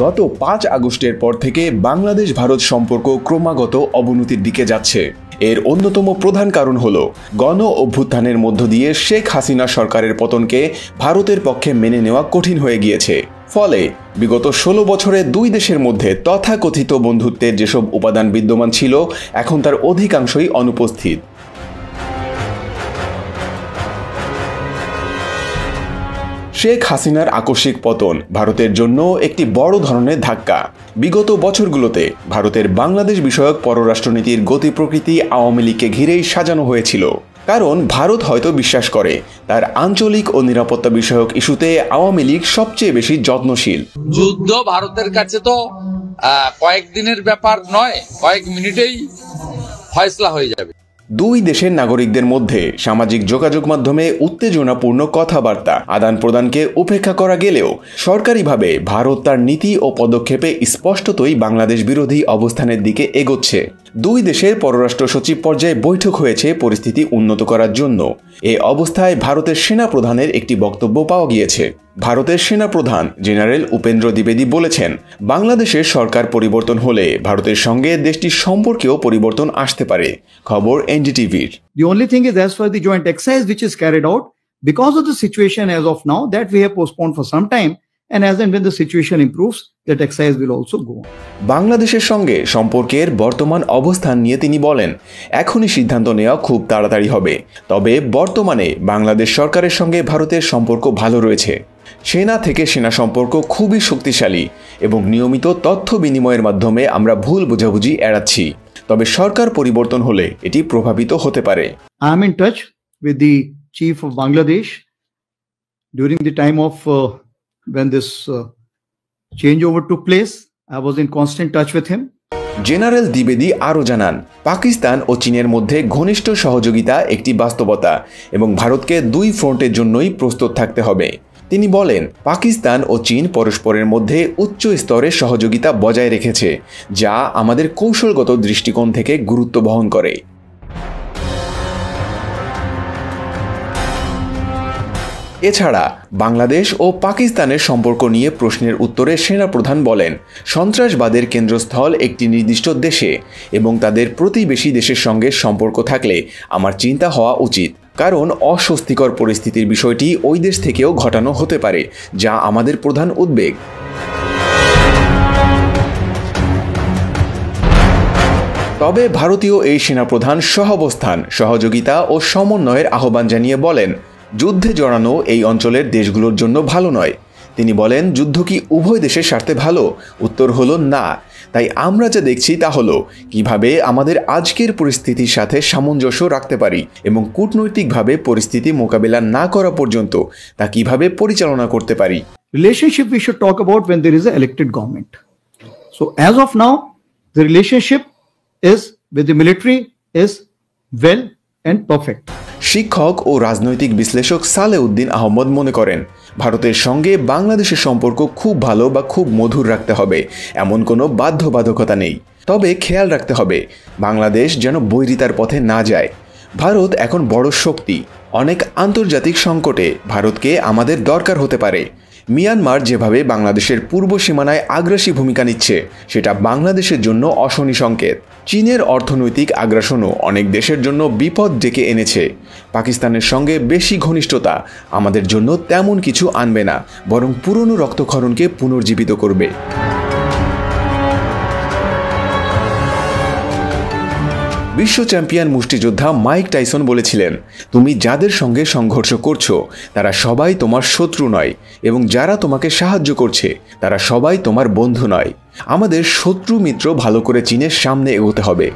গত ৫ আগস্টের পর থেকে বাংলাদেশ ভারত সম্পর্ক ক্রমাগত অবনতির দিকে যাচ্ছে। এর অন্যতম প্রধান কারণ হল গণ অভ্যুত্থানের মধ্য দিয়ে শেখ হাসিনা সরকারের পতনকে ভারতের পক্ষে মেনে নেওয়া কঠিন হয়ে গিয়েছে। ফলে বিগত ১৬ বছরে দুই দেশের মধ্যে তথাকথিত বন্ধুত্বের যেসব উপাদান বিদ্যমান ছিল, এখন তার অধিকাংশই অনুপস্থিত। শেখ হাসিনার আকস্মিক পতন ভারতের জন্য একটি বড় ধরনের ধাক্কা। বিগত বছরগুলোতে ভারতের বাংলাদেশ বিষয়ক পররাষ্ট্রনীতির গতি প্রকৃতি আওয়ামী লীগকে ঘিরেই সাজানো হয়েছিল। কারণ ভারত হয়তো বিশ্বাস করে তার আঞ্চলিক ও নিরাপত্তা বিষয়ক ইস্যুতে আওয়ামী লীগ সবচেয়ে বেশি যত্নশীল। যুদ্ধ ভারতের কাছে তো কয়েকদিনের ব্যাপার নয়, কয়েক মিনিটেই ফয়সলা হয়ে যাবে। দুই দেশের নাগরিকদের মধ্যে সামাজিক যোগাযোগ মাধ্যমে উত্তেজনাপূর্ণ কথাবার্তা আদান প্রদানকে উপেক্ষা করা গেলেও সরকারিভাবে ভারত তার নীতি ও পদক্ষেপে স্পষ্টতই বাংলাদেশ বিরোধী অবস্থানের দিকে এগোচ্ছে। দুই দেশের পররাষ্ট্র সচিব পর্যায়ে বৈঠক হয়েছে পরিস্থিতি উন্নত করার জন্য। এ অবস্থায় ভারতের সেনাপ্রধানের একটি বক্তব্য পাওয়া গিয়েছে। ভারতের সেনাপ্রধান জেনারেল উপেন্দ্র দ্বিবেদী বলেছেন, বাংলাদেশের সরকার পরিবর্তন হলে ভারতের সঙ্গে দেশটির সম্পর্কেও পরিবর্তন আসতে পারে। খবর এনডিটিভির। The only thing is, as for the joint exercise which is carried out, because of the situation as of now, that we have postponed for some time, and as and when the situation improves, that exercise will also go on. বাংলাদেশের সঙ্গে সম্পর্কের বর্তমান অবস্থান নিয়ে তিনি বলেন, এখনই সিদ্ধান্ত নেওয়া খুব তাড়াতাড়ি হবে। তবে বর্তমানে বাংলাদেশ সরকারের সঙ্গে ভারতের সম্পর্ক ভালো রয়েছে। সেনা থেকে সেনা সম্পর্ক খুবই শক্তিশালী এবং নিয়মিত তথ্য বিনিময়ের মাধ্যমে আমরা ভুল বোঝাবুঝি এড়াচ্ছি। তবে সরকার পরিবর্তন হলে এটি প্রভাবিত হতে পারে। I am in touch with the chief of Bangladesh during the time of when this changeover took place. I was in constant touch with him. General দ্বিবেদী আরও জানান, পাকিস্তান ও চীনের মধ্যে ঘনিষ্ঠ সহযোগিতা একটি বাস্তবতা এবং ভারতকে দুই ফ্রন্টের জন্যই প্রস্তুত থাকতে হবে। তিনি বলেন, পাকিস্তান ও চীন পরস্পরের মধ্যে উচ্চ স্তরের সহযোগিতা বজায় রেখেছে, যা আমাদের কৌশলগত দৃষ্টিকোণ থেকে গুরুত্ব বহন করে। এছাড়া বাংলাদেশ ও পাকিস্তানের সম্পর্ক নিয়ে প্রশ্নের উত্তরে সেনাপ্রধান বলেন, সন্ত্রাসবাদের কেন্দ্রস্থল একটি নির্দিষ্ট দেশে এবং তাদের প্রতিবেশী দেশের সঙ্গে সম্পর্ক থাকলে আমার চিন্তা হওয়া উচিত, কারণ অস্বস্তিকর পরিস্থিতির বিষয়টি ওই দেশ থেকেও ঘটানো হতে পারে, যা আমাদের প্রধান উদ্বেগ। তবে ভারতীয় এই সেনাপ্রধান সহাবস্থান, সহযোগিতা ও সমন্বয়ের আহ্বান জানিয়ে বলেন, যুদ্ধে জড়ানো এই অঞ্চলের দেশগুলোর জন্য ভালো নয়। তিনি বলেন, যুদ্ধ কি উভয় দেশের স্বার্থে ভালো? উত্তর হলো না। তাই আমরা যা দেখছি তা হলো কিভাবে আমাদের আজকের পরিস্থিতির সাথে সামঞ্জস্য রাখতে পারি এবং কূটনৈতিকভাবে পরিস্থিতি মোকাবেলা না করা পর্যন্ত তা কিভাবে পরিচালনা করতে পারি। Relationship we should talk about when there is an elected government. So as of now, the relationship is with the military is well and perfect. শিক্ষক ও রাজনৈতিক বিশ্লেষক সালেউদ্দিন আহমদ মনে করেন, ভারতের সঙ্গে বাংলাদেশের সম্পর্ক খুব ভালো বা খুব মধুর রাখতে হবে এমন কোনো বাধ্যবাধকতা নেই। তবে খেয়াল রাখতে হবে বাংলাদেশ যেন বৈরিতার পথে না যায়। ভারত এখন বড় শক্তি। অনেক আন্তর্জাতিক সংকটে ভারতকে আমাদের দরকার হতে পারে। মিয়ানমার যেভাবে বাংলাদেশের পূর্ব সীমানায় আগ্রাসী ভূমিকা নিচ্ছে, সেটা বাংলাদেশের জন্য অশনি সংকেত। চীনের অর্থনৈতিক আগ্রাসনও অনেক দেশের জন্য বিপদ ডেকে এনেছে। পাকিস্তানের সঙ্গে বেশি ঘনিষ্ঠতা আমাদের জন্য তেমন কিছু আনবে না, বরং পুরনো রক্তক্ষরণকে পুনর্জীবিত করবে। বিশ্ব চ্যাম্পিয়ন মুষ্টিযোদ্ধা মাইক টাইসন বলেছিলেন, তুমি যাদের সঙ্গে সংঘর্ষ করছো তারা সবাই তোমার শত্রু নয় এবং যারা তোমাকে সাহায্য করছে তারা সবাই তোমার বন্ধু নয়। আমাদের শত্রু মিত্র ভালো করে চিনে সামনে এগোতে হবে।